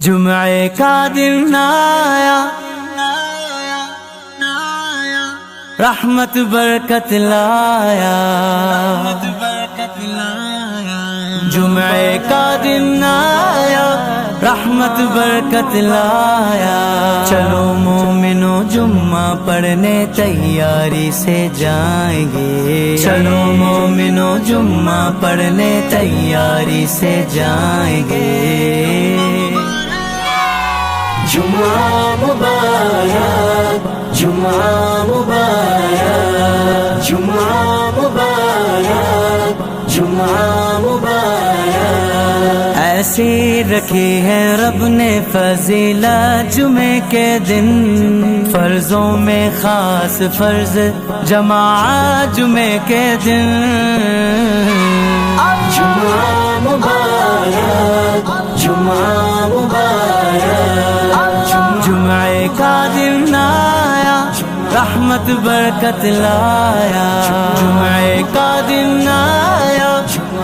جمعے کا دن آیا، رحمت برکت لایا، جمعے کا دن آیا، رحمت برکت لایا۔ چلو مومنو جمعہ پڑھنے تیاری سے جائیں گے، چلو مومنو جمعہ پڑھنے تیاری سے جائیں گے۔ جمعہ مبارک، جمعہ مبارک، جمعہ مبارک، جمعہ مبارک۔ ایسی رکھی ہے رب نے فضیلت جمعے کے دن، فرضوں میں خاص فرض جماعت جمعے کے دن۔ جمعہ مبارک، جمعہ مبارک، جمعے کا دن آیا، رحمت برکت لایا، جمعے کا دن آیا،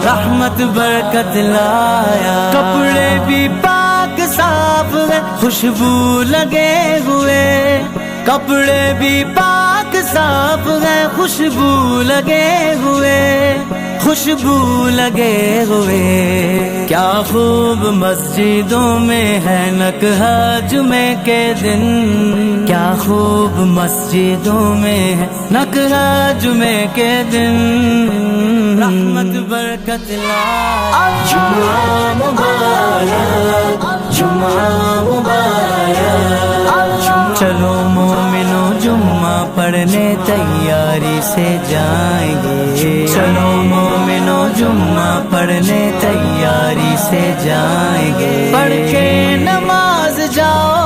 رحمت برکت لایا۔ کپڑے بھی پاک صاف ہیں، خوشبو لگے ہوئے، کپڑے بھی پاک صاف ہیں، خوشبو لگے ہوئے، خوشبو لگے ہوئے۔ کیا خوب مسجدوں میں ہے نکہا جمعے کے دن، کیا خوب مسجدوں میں ہے نکہا جمعے کے دن۔ رحمت برکت لایا، جمعہ مبارک، جمعہ مبارک۔ چلو مومنو جمعہ پڑھنے تیاری سے جائیں گے، چلو مومنو جمعہ پڑھنے تیاری سے جائیں گے۔ پڑھ کے نماز جاؤ،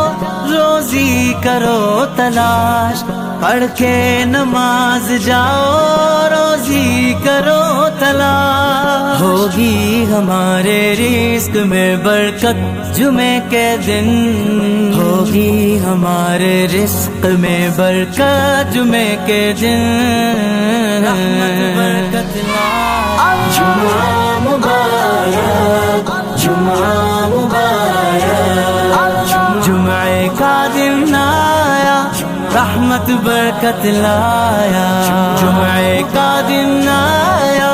روزی کرو تلاش، پڑھ کے نماز جاؤ، روزی کرو تلاش۔ ہوگی ہمارے رزق میں برکت جمعے کے دن، ہوگی ہمارے رزق میں برکت جمعے کے دن۔ رحمت برکت لایا، جمعہ مبارک، جمعہ مبارک۔ جمعے کا دن آیا، رحمت برکت لایا، جمعے کا دن آیا،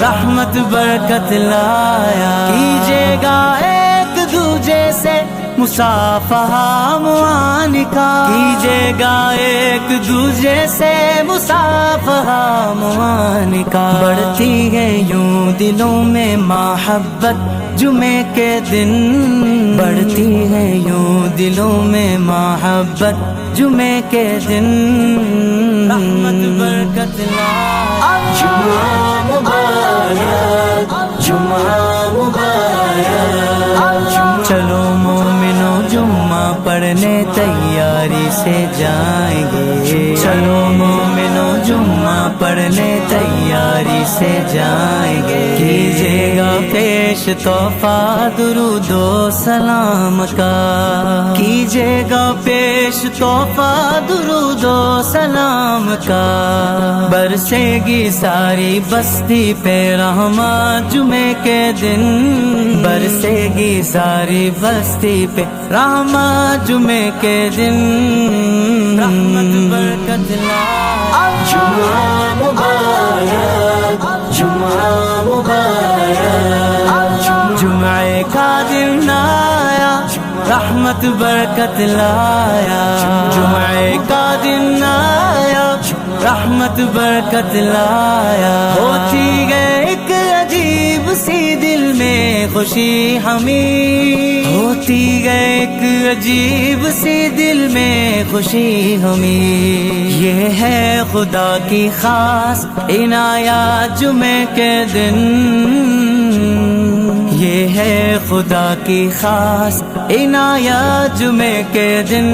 رحمت برکت لایا۔ کیجیے گا ایک دوجے سے مصافحہ معانقہ، کیجیے گا ایک دوجے سے مصافحہ معانقہ۔ بڑھتی ہے یوں دلوں میں محبت جمعے کے دن، بڑھتی ہے یوں دلوں میں محبت جمعے کے دن۔ رحمت برکت لایا، جمعہ مبارک، جمعہ مبارک۔ چلو مومنو جمعہ پڑھنے تیاری سے جائیں گے، چلو مومنو جمعہ پڑھنے تیاری سے جائیں گے۔ کیجیے گا پیش تحفہ درود و سلام کا، کیجیے گا پیش تحفہ درود و سلام کا۔ برسے گی ساری بستی پہ رحمت جمعے کے دن، برسے گی ساری بستی پہ رحمت جمعے کے دن۔ رحمت برکت لایا، جمعہ مبارک، جمعہ مبارک۔ جمعے کا دن آیا، رحمت برکت لایا، جمعے کا دن آیا، رحمت برکت لایا۔ ہوتی ہے ایک عجیب سی دل میں خوشی ہمیں، ہوتی ہے ایک عجیب سی دل میں خوشی ہمیں۔ یہ ہے خدا کی خاص عنایت جمعے کے دن، یہ ہے خدا کی خاص عنایت جمعے کے دن۔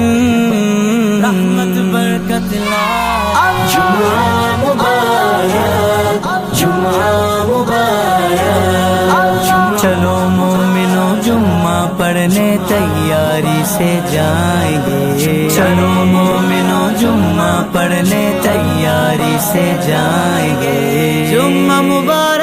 رحمت برکت لایا، جمعہ مبارک، جمعہ مبارک۔ چلو مومنو جمعہ پڑھنے تیاری سے جائیں گے، چلو مومنو جمعہ پڑھنے تیاری سے جائیں گے۔ جمعہ مبارک۔